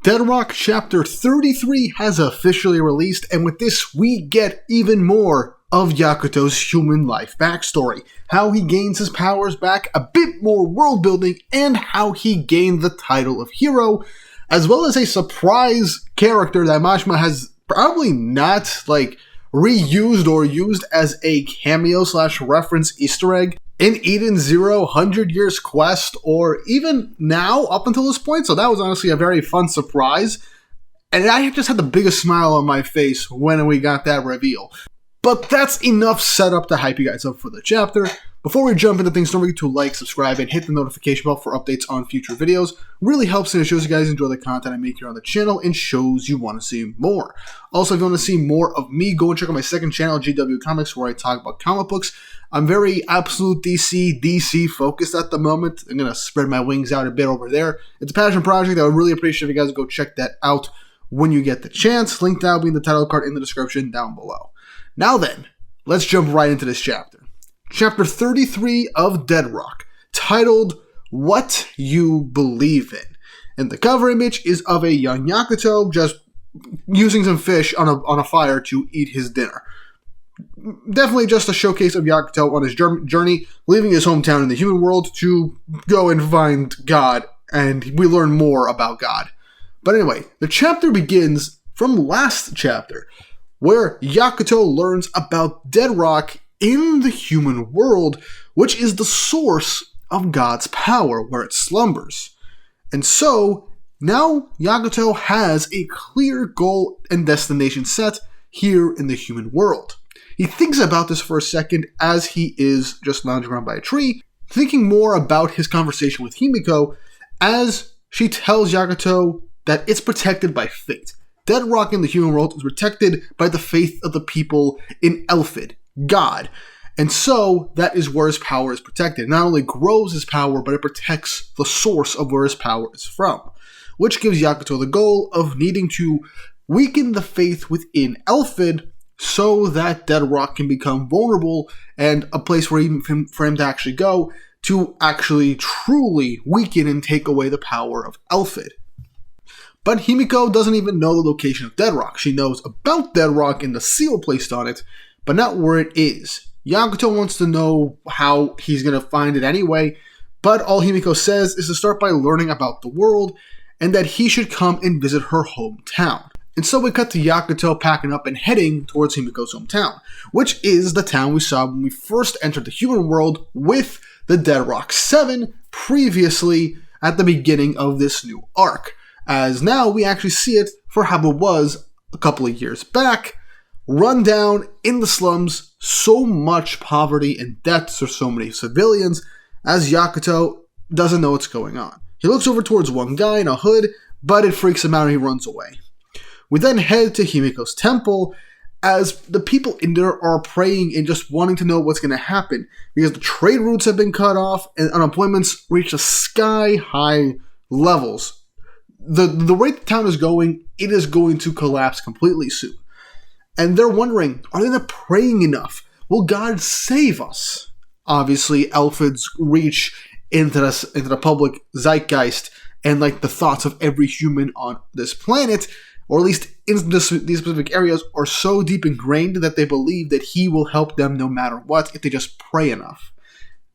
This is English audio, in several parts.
Deadrock Chapter 33 has officially released, and with this we get even more of Yakuto's human life backstory, how he gains his powers back, a bit more world building, and how he gained the title of hero, as well as a surprise character that Majima has probably not reused or used as a cameo / reference Easter egg in Eden Zero, 100 Years Quest, or even now up until this point. So that was honestly a very fun surprise, and I just had the biggest smile on my face when we got that reveal. But that's enough setup to hype you guys up for the chapter. Before we jump into things, don't forget to like, subscribe, and hit the notification bell for updates on future videos. Really helps and it shows you guys enjoy the content I make here on the channel and shows you want to see more. Also, if you want to see more of me, go and check out my second channel, GW Comics, where I talk about comic books. I'm very absolute DC focused at the moment. I'm going to spread my wings out a bit over there. It's a passion project. I would really appreciate if you guys go check that out when you get the chance. Link down will be in the title card in the description down below. Now then, let's jump right into this chapter. Chapter 33 of Deadrock, titled What You Believe In. And the cover image is of a young Yakuto just using some fish on a fire to eat his dinner. Definitely just a showcase of Yakuto on his journey, leaving his hometown in the human world to go and find God, and we learn more about God. But anyway, the chapter begins from last chapter, where Yakuto learns about Deadrock in the human world, which is the source of God's power, where it slumbers. And so, now Yakuto has a clear goal and destination set here in the human world. He thinks about this for a second as he is just lounging around by a tree, thinking more about his conversation with Himiko as she tells Yakuto that it's protected by fate. Deadrock in the human world is protected by the faith of the people in Elfid, God. And so, that is where his power is protected. It not only grows his power, but it protects the source of where his power is from. Which gives Yakuto the goal of needing to weaken the faith within Elfid so that Deadrock can become vulnerable and a place for him to actually go to actually truly weaken and take away the power of Elfid. But Himiko doesn't even know the location of Deadrock. She knows about Deadrock and the seal placed on it, but not where it is. Yakuto wants to know how he's going to find it anyway, but all Himiko says is to start by learning about the world and that he should come and visit her hometown. And so we cut to Yakuto packing up and heading towards Himiko's hometown, which is the town we saw when we first entered the human world with the Deadrock 7 previously at the beginning of this new arc. As now we actually see it for how it was a couple of years back, run down in the slums, so much poverty and deaths for so many civilians, as Yakuto doesn't know what's going on. He looks over towards one guy in a hood, but it freaks him out and he runs away. We then head to Himiko's temple, as the people in there are praying and just wanting to know what's going to happen, because the trade routes have been cut off and unemployment's reached a sky-high levels. The rate the town is going, it is going to collapse completely soon. And they're wondering, are they not praying enough? Will God save us? Obviously, Elfid's reach into the public zeitgeist and the thoughts of every human on this planet, or at least in these specific areas, are so deep ingrained that they believe that he will help them no matter what if they just pray enough.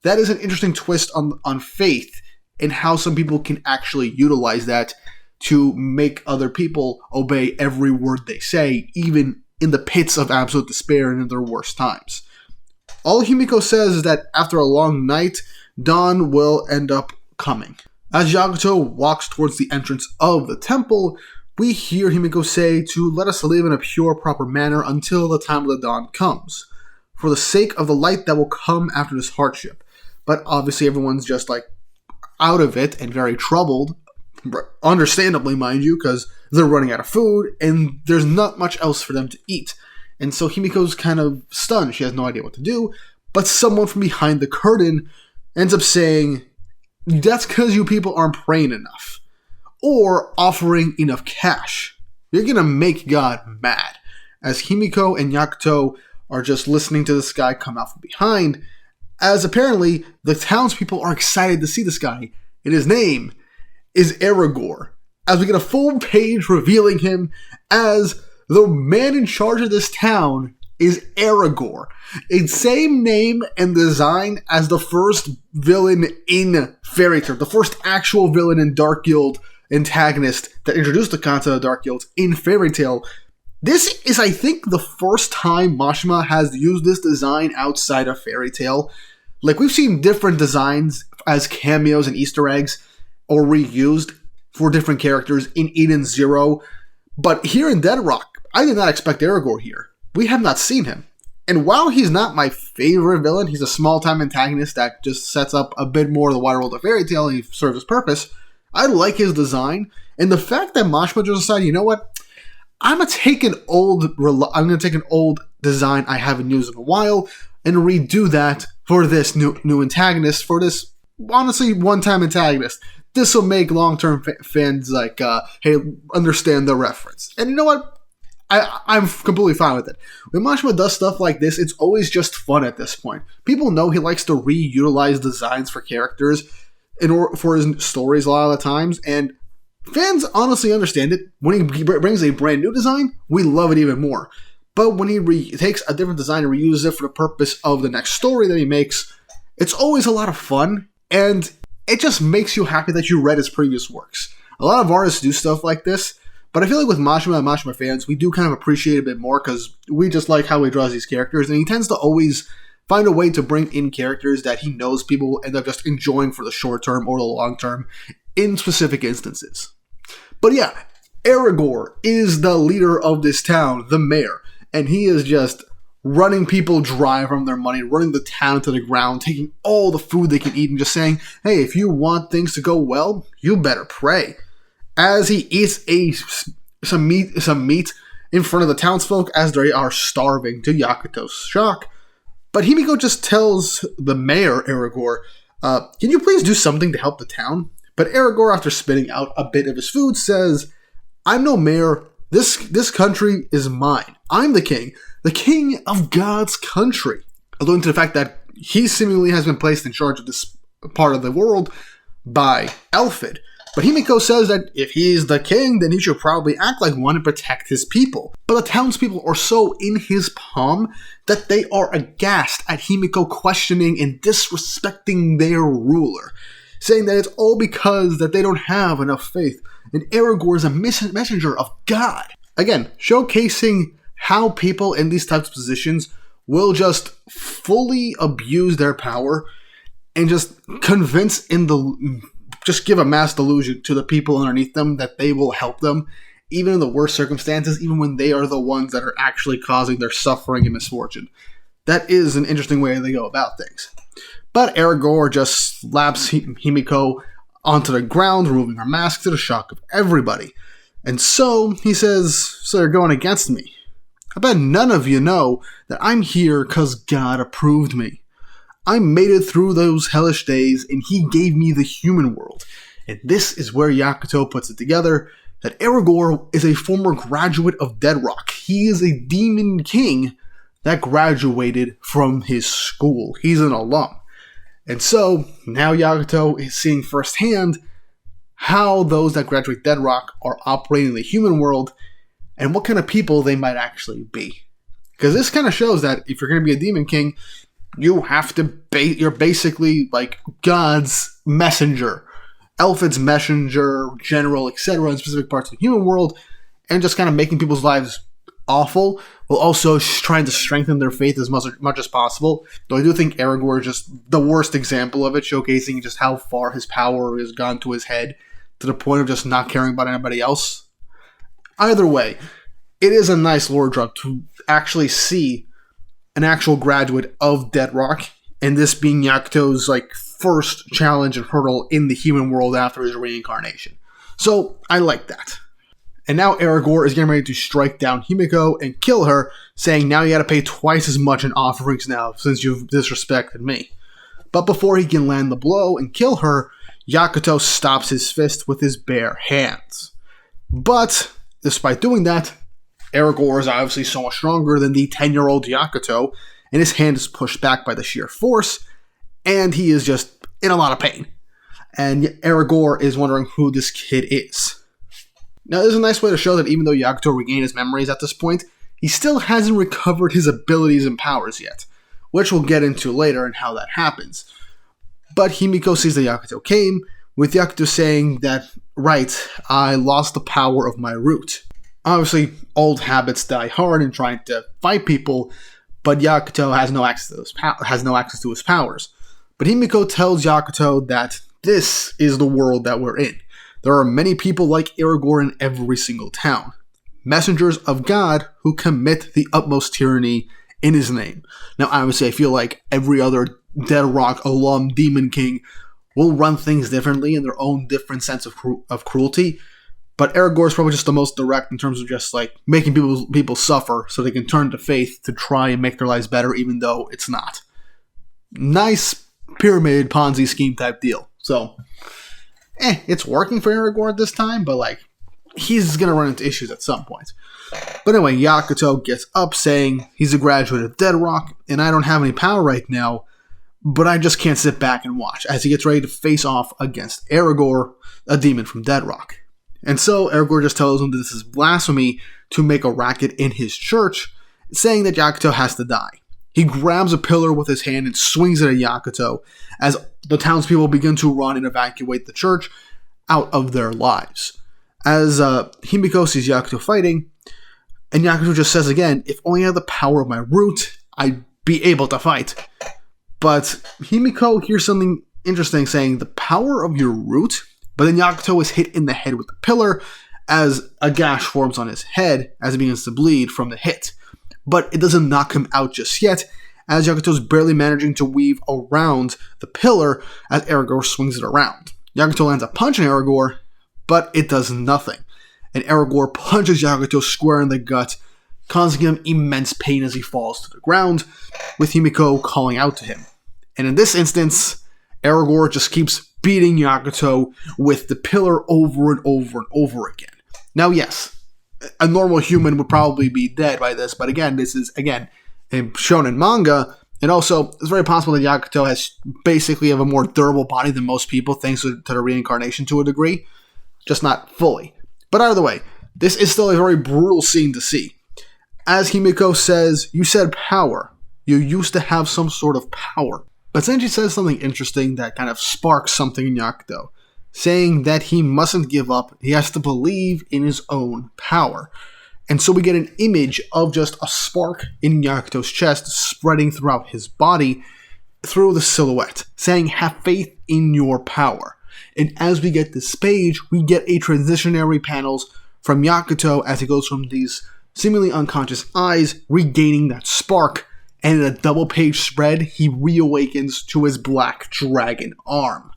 That is an interesting twist on faith and how some people can actually utilize that to make other people obey every word they say, even in the pits of absolute despair and in their worst times. All Himiko says is that after a long night, dawn will end up coming. As Yakuto walks towards the entrance of the temple, we hear Himiko say to let us live in a pure, proper manner until the time of the dawn comes, for the sake of the light that will come after this hardship. But obviously everyone's just out of it and very troubled, understandably mind you, because they're running out of food and there's not much else for them to eat. And so Himiko's kind of stunned. She has no idea what to do, but someone from behind the curtain ends up saying, that's because you people aren't praying enough or offering enough cash. You're gonna make God mad. As Himiko and Yakuto are just listening to this guy come out from behind, as apparently the townspeople are excited to see this guy, and his name is Erigor, as we get a full page revealing him as the man in charge of this town is Erigor. It's same name and design as the first villain in Fairy Tail, the first actual villain in Dark Guild antagonist that introduced the concept of Dark Guilds in Fairy Tail. This is, I think, the first time Mashima has used this design outside of Fairy Tail. Like, we've seen different designs as cameos and Easter eggs or reused for different characters in Eden Zero, but here in Dead Rock, I did not expect Erigor here. We have not seen him. And while he's not my favorite villain, he's a small-time antagonist that just sets up a bit more of the wider world of Fairy Tail and he serves his purpose. I like his design, and the fact that Mashima just decided, you know what, I'm gonna take an old design I haven't used in a while and redo that for this new antagonist, for this, honestly, one-time antagonist. This will make long-term fans hey, understand the reference. And you know what? I'm completely fine with it. When Mashima does stuff like this, it's always just fun at this point. People know he likes to reutilize designs for characters for his stories a lot of the times, and fans honestly understand it. When he brings a brand new design, we love it even more. But when he takes a different design and reuses it for the purpose of the next story that he makes, it's always a lot of fun, and it just makes you happy that you read his previous works. A lot of artists do stuff like this, but I feel like with Mashima and Mashima fans, we do kind of appreciate it a bit more because we just like how he draws these characters, and he tends to always find a way to bring in characters that he knows people will end up just enjoying for the short term or the long term in specific instances. But yeah, Erigor is the leader of this town, the mayor, and he is just running people dry from their money, running the town to the ground, taking all the food they can eat and just saying, hey, if you want things to go well, you better pray. As he eats some meat in front of the townsfolk as they are starving, to Yakuto's shock. But Himiko just tells the mayor, Erigor, can you please do something to help the town? But Erigor, after spitting out a bit of his food, says, I'm no mayor. This country is mine. I'm the king of God's country. Alluding to the fact that he seemingly has been placed in charge of this part of the world by Elfid. But Himiko says that if he's the king, then he should probably act like one and protect his people. But the townspeople are so in his palm that they are aghast at Himiko questioning and disrespecting their ruler, saying that it's all because that they don't have enough faith, and Erigor is a messenger of God. Again, showcasing how people in these types of positions will just fully abuse their power and just just give a mass delusion to the people underneath them that they will help them, even in the worst circumstances, even when they are the ones that are actually causing their suffering and misfortune. That is an interesting way they go about things. But Erigor just slaps Himiko onto the ground, removing her mask to the shock of everybody. And so, he says, so you're going against me. I bet none of you know that I'm here because God approved me. I made it through those hellish days, and he gave me the human world. And this is where Yakuto puts it together, that Erigor is a former graduate of Dead Rock. He is a demon king that graduated from his school. He's an alum. And so, now Yakuto is seeing firsthand how those that graduate Dead Rock are operating in the human world, and what kind of people they might actually be. Because this kind of shows that if you're going to be a demon king, you have to you're basically like God's messenger, Elfid's messenger, general, etc. in specific parts of the human world, and just kind of making people's lives awful, while also trying to strengthen their faith as much as possible. Though I do think Erigor is just the worst example of it, showcasing just how far his power has gone to his head, to the point of just not caring about anybody else. Either way, it is a nice lore drop to actually see an actual graduate of Dead Rock, and this being Yakuto's first challenge and hurdle in the human world after his reincarnation. So I like that. And now Erigor is getting ready to strike down Himiko and kill her, saying now you gotta pay twice as much in offerings now since you've disrespected me. But before he can land the blow and kill her, Yakuto stops his fist with his bare hands. But despite doing that, Erigor is obviously so much stronger than the 10-year-old Yakuto, and his hand is pushed back by the sheer force, and he is just in a lot of pain. And Erigor is wondering who this kid is. Now, there's a nice way to show that even though Yakuto regained his memories at this point, he still hasn't recovered his abilities and powers yet, which we'll get into later and how that happens. But Himiko sees that Yakuto came, with Yakuto saying that, right, I lost the power of my root. Obviously, old habits die hard in trying to fight people, but Yakuto has no access to his powers. But Himiko tells Yakuto that this is the world that we're in. There are many people like Erigor in every single town. Messengers of God who commit the utmost tyranny in his name. Now, obviously, I feel like every other Dead Rock alum Demon King will run things differently in their own different sense of cruelty. But Erigor is probably just the most direct in terms of just like making people suffer so they can turn to faith to try and make their lives better, even though it's not. Nice pyramid Ponzi scheme type deal. So, it's working for Erigor at this time, but like, he's gonna run into issues at some point. But anyway, Yakuto gets up saying he's a graduate of Dead Rock, and I don't have any power right now, but I just can't sit back and watch, as he gets ready to face off against Erigor, a demon from Dead Rock. And so Erigor just tells him that this is blasphemy to make a racket in his church, saying that Yakuto has to die. He grabs a pillar with his hand and swings it at Yakuto as the townspeople begin to run and evacuate the church out of their lives. As Himiko sees Yakuto fighting, and Yakuto just says again, if only I had the power of my root, I'd be able to fight. But Himiko hears something interesting saying, the power of your root? But then Yakuto is hit in the head with the pillar as a gash forms on his head as he begins to bleed from the hit. But it doesn't knock him out just yet, as Yakuto is barely managing to weave around the pillar as Erigor swings it around. Yakuto lands a punch on Erigor, but it does nothing. And Erigor punches Yakuto square in the gut, causing him immense pain as he falls to the ground, with Himiko calling out to him. And in this instance, Erigor just keeps beating Yakuto with the pillar over and over and over again. Now, yes, a normal human would probably be dead by this, but again, this is, shown in manga, and also, it's very possible that Yakuto has basically have a more durable body than most people, thanks to the reincarnation to a degree, just not fully. But either way, this is still a very brutal scene to see. As Himiko says, you said power. You used to have some sort of power. But Senji says something interesting that kind of sparks something in Yakuto, saying that he mustn't give up, he has to believe in his own power. And so we get an image of just a spark in Yakuto's chest spreading throughout his body through the silhouette, saying, have faith in your power. And as we get this page, we get a transitionary panels from Yakuto as he goes from these seemingly unconscious eyes, regaining that spark, and in a double page spread, he reawakens to his black dragon arm.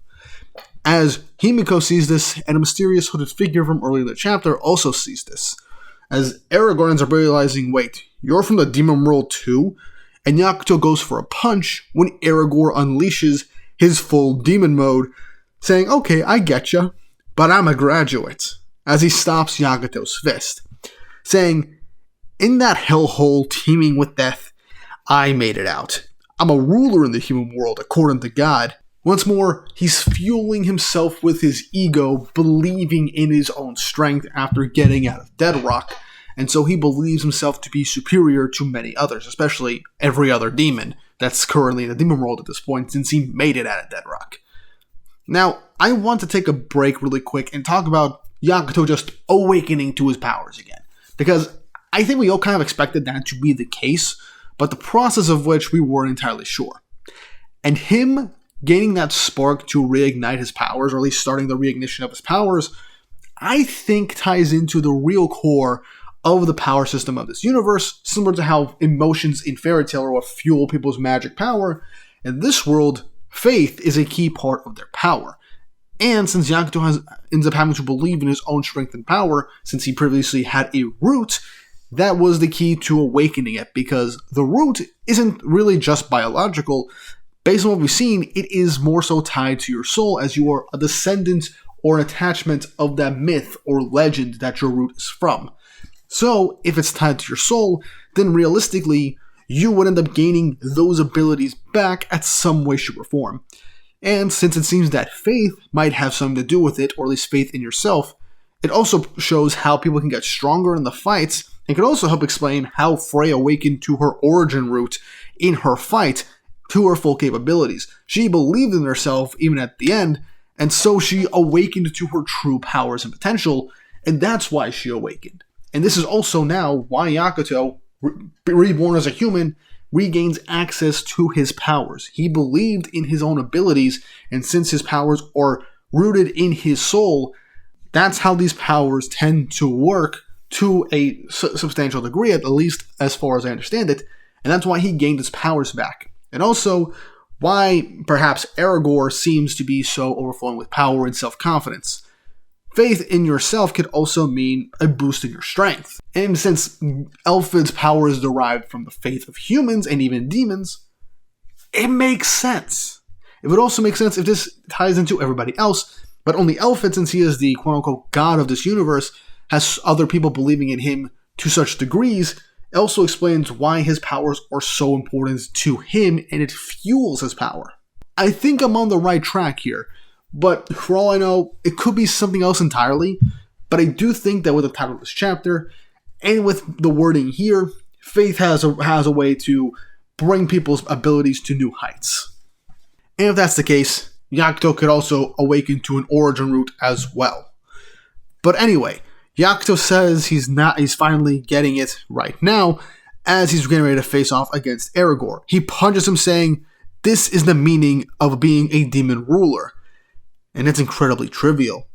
As Himiko sees this, and a mysterious hooded figure from earlier in the chapter also sees this. As Erigor ends up realizing, wait, you're from the demon world too? And Yakuto goes for a punch when Erigor unleashes his full demon mode, saying, okay, I getcha, but I'm a graduate, as he stops Yakuto's fist, saying, in that hellhole teeming with death, I made it out. I'm a ruler in the human world, according to God. Once more, he's fueling himself with his ego, believing in his own strength after getting out of Dead Rock, and so he believes himself to be superior to many others, especially every other demon that's currently in the demon world at this point, since he made it out of Dead Rock. Now, I want to take a break really quick and talk about Yakuto just awakening to his powers again, because I think we all kind of expected that to be the case, but the process of which we weren't entirely sure. And him gaining that spark to reignite his powers, or at least starting the reignition of his powers, I think ties into the real core of the power system of this universe, similar to how emotions in fairy tale are what fuel people's magic power. In this world, faith is a key part of their power. And since Yakuto ends up having to believe in his own strength and power, since he previously had a root, that was the key to awakening it, because the root isn't really just biological. Based on what we've seen, it is more so tied to your soul, as you are a descendant or an attachment of that myth or legend that your root is from. So, if it's tied to your soul, then realistically, you would end up gaining those abilities back at some way, shape, or form. And since it seems that faith might have something to do with it, or at least faith in yourself, It also shows how people can get stronger in the fights, and could also help explain how Frey awakened to her origin root in her fight to her full capabilities. She believed in herself even at the end, and so she awakened to her true powers and potential, and that's why she awakened. And this is also now why Yakuto, reborn as a human, regains access to his powers. He believed in his own abilities, and since his powers are rooted in his soul, that's how these powers tend to work to a substantial degree, at least as far as I understand it, and that's why he gained his powers back. And also, why perhaps Erigor seems to be so overflowing with power and self-confidence. Faith in yourself could also mean a boost in your strength. And since Elphid's power is derived from the faith of humans and even demons, it makes sense. It would also make sense if this ties into everybody else, but only Elphid, since he is the quote-unquote god of this universe, has other people believing in him to such degrees. It also explains why his powers are so important to him, and it fuels his power. I think I'm on the right track here, but for all I know, it could be something else entirely. But I do think that with the title of this chapter, and with the wording here, Faith has a way to bring people's abilities to new heights. And if that's the case, Yakuto could also awaken to an origin root as well. But anyway, Yakuto says he's finally getting it right now, as he's getting ready to face off against Erigor. He punches him, saying, "This is the meaning of being a demon ruler." And it's incredibly trivial.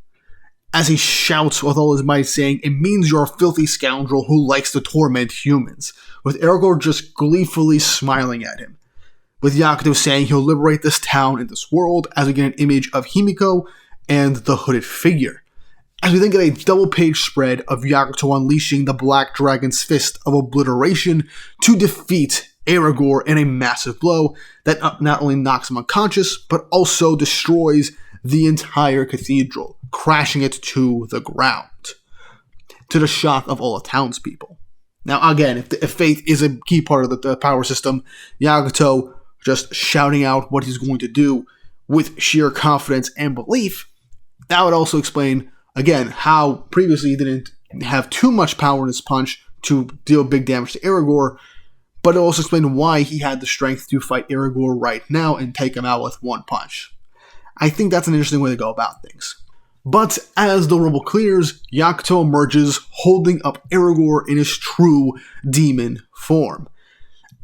As he shouts with all his might, saying, "It means you're a filthy scoundrel who likes to torment humans," with Erigor just gleefully smiling at him. With Yakuto saying he'll liberate this town and this world, as we get an image of Himiko and the hooded figure. As we then get a double-page spread of Yakuto unleashing the Black Dragon's Fist of Obliteration to defeat Erigor in a massive blow that not only knocks him unconscious, but also destroys the entire cathedral, crashing it to the ground, to the shock of all the townspeople. Now again, if faith is a key part of the power system, Yakuto just shouting out what he's going to do with sheer confidence and belief, that would also explain, again, how previously he didn't have too much power in his punch to deal big damage to Erigor, but it also explained why he had the strength to fight Erigor right now and take him out with one punch. I think that's an interesting way to go about things. But as the rubble clears, Yakuto emerges holding up Erigor in his true demon form.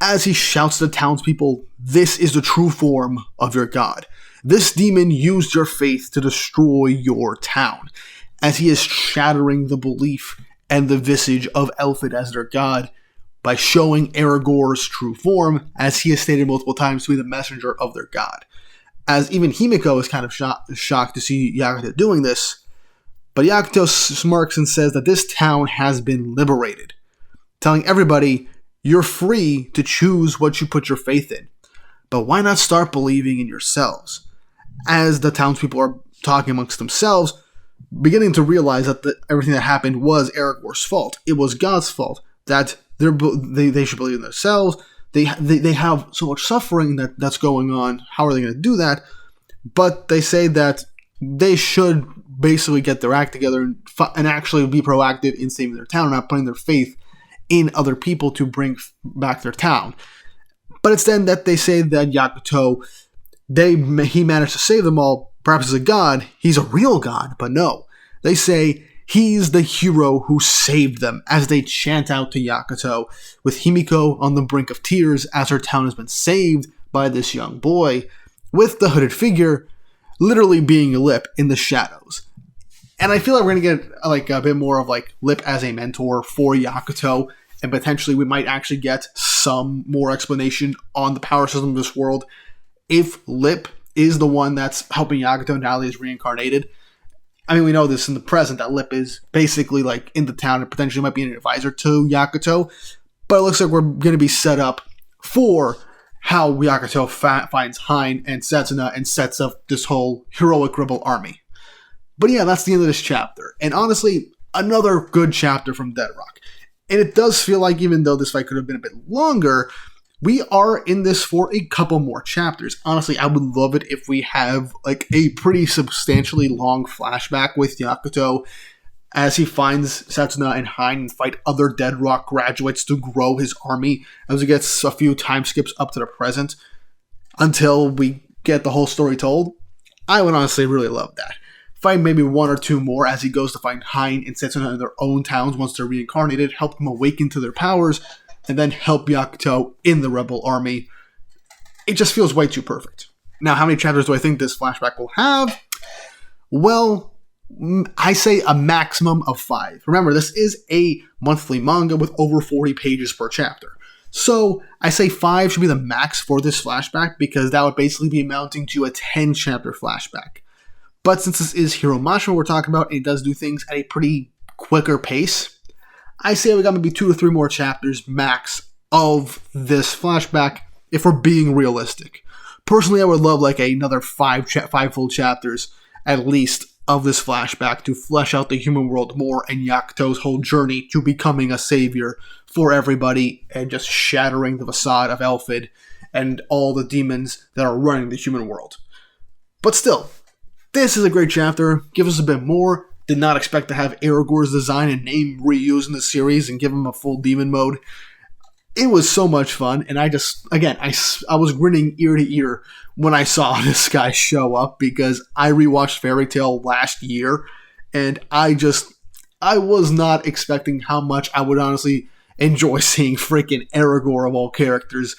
As he shouts to the townspeople, "This is the true form of your god. This demon used your faith to destroy your town," as he is shattering the belief and the visage of Elphid as their god by showing Erigor's true form, as he has stated multiple times to be the messenger of their god. As even Himiko is kind of shocked to see Yakuto doing this, but Yakuto smirks and says that this town has been liberated, telling everybody, "You're free to choose what you put your faith in, but why not start believing in yourselves?" As the townspeople are talking amongst themselves, beginning to realize that everything that happened was Erigor's fault. It was God's fault, that they should believe in themselves. They have so much suffering that's going on. How are they going to do that? But they say that they should basically get their act together and actually be proactive in saving their town, not putting their faith in other people to bring back their town. But it's then that they say that Yakuto, he managed to save them all. Perhaps as a god, he's a real god, but no. They say he's the hero who saved them, as they chant out to Yakuto, with Himiko on the brink of tears as her town has been saved by this young boy, with the hooded figure literally being Lip in the shadows. And I feel like we're going to get like a bit more of like Lip as a mentor for Yakuto, and potentially we might actually get some more explanation on the power system of this world if Lip is the one that's helping Yakuto now that he's reincarnated. I mean, we know this in the present, that Lip is basically like in the town and potentially might be an advisor to Yakuto, but it looks like we're going to be set up for how Yakuto finds Hein and Setsuna and sets up this whole heroic rebel army. But yeah, that's the end of this chapter. And honestly, another good chapter from Deadrock. And it does feel like, even though this fight could have been a bit longer, we are in this for a couple more chapters. Honestly, I would love it if we have like a pretty substantially long flashback with Yakuto as he finds Setsuna and Hein and fight other Dead Rock graduates to grow his army, as he gets a few time skips up to the present until we get the whole story told. I would honestly really love that. Find maybe one or two more as he goes to find Hein and Setsuna in their own towns once they're reincarnated, help them awaken to their powers, and then help Yakuto in the rebel army. It just feels way too perfect. Now, how many chapters do I think this flashback will have? Well, I say a maximum of 5. Remember, this is a monthly manga with over 40 pages per chapter. So, I say 5 should be the max for this flashback because that would basically be amounting to a 10-chapter flashback. But since this is Hiro Mashima we're talking about, and it does do things at a pretty quicker pace, I say we got maybe 2 to 3 more chapters max of this flashback if we're being realistic. Personally, I would love like another 5 full chapters at least of this flashback to flesh out the human world more and Yakuto's whole journey to becoming a savior for everybody and just shattering the facade of Elfid and all the demons that are running the human world. But still, this is a great chapter. Give us a bit more. Did not expect to have Erigor's design and name reused in the series and give him a full demon mode. It was so much fun, and I was grinning ear to ear when I saw this guy show up because I rewatched Fairy Tail last year, and I was not expecting how much I would honestly enjoy seeing freaking Erigor of all characters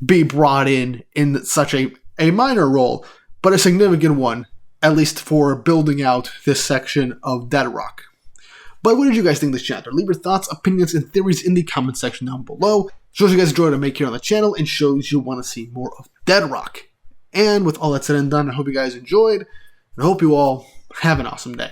be brought in such a minor role, but a significant one, at least for building out this section of Dead Rock. But what did you guys think of this chapter? Leave your thoughts, opinions, and theories in the comment section down below. Shows you guys enjoy what I make here on the channel and shows you want to see more of Dead Rock. And with all that said and done, I hope you guys enjoyed, and I hope you all have an awesome day.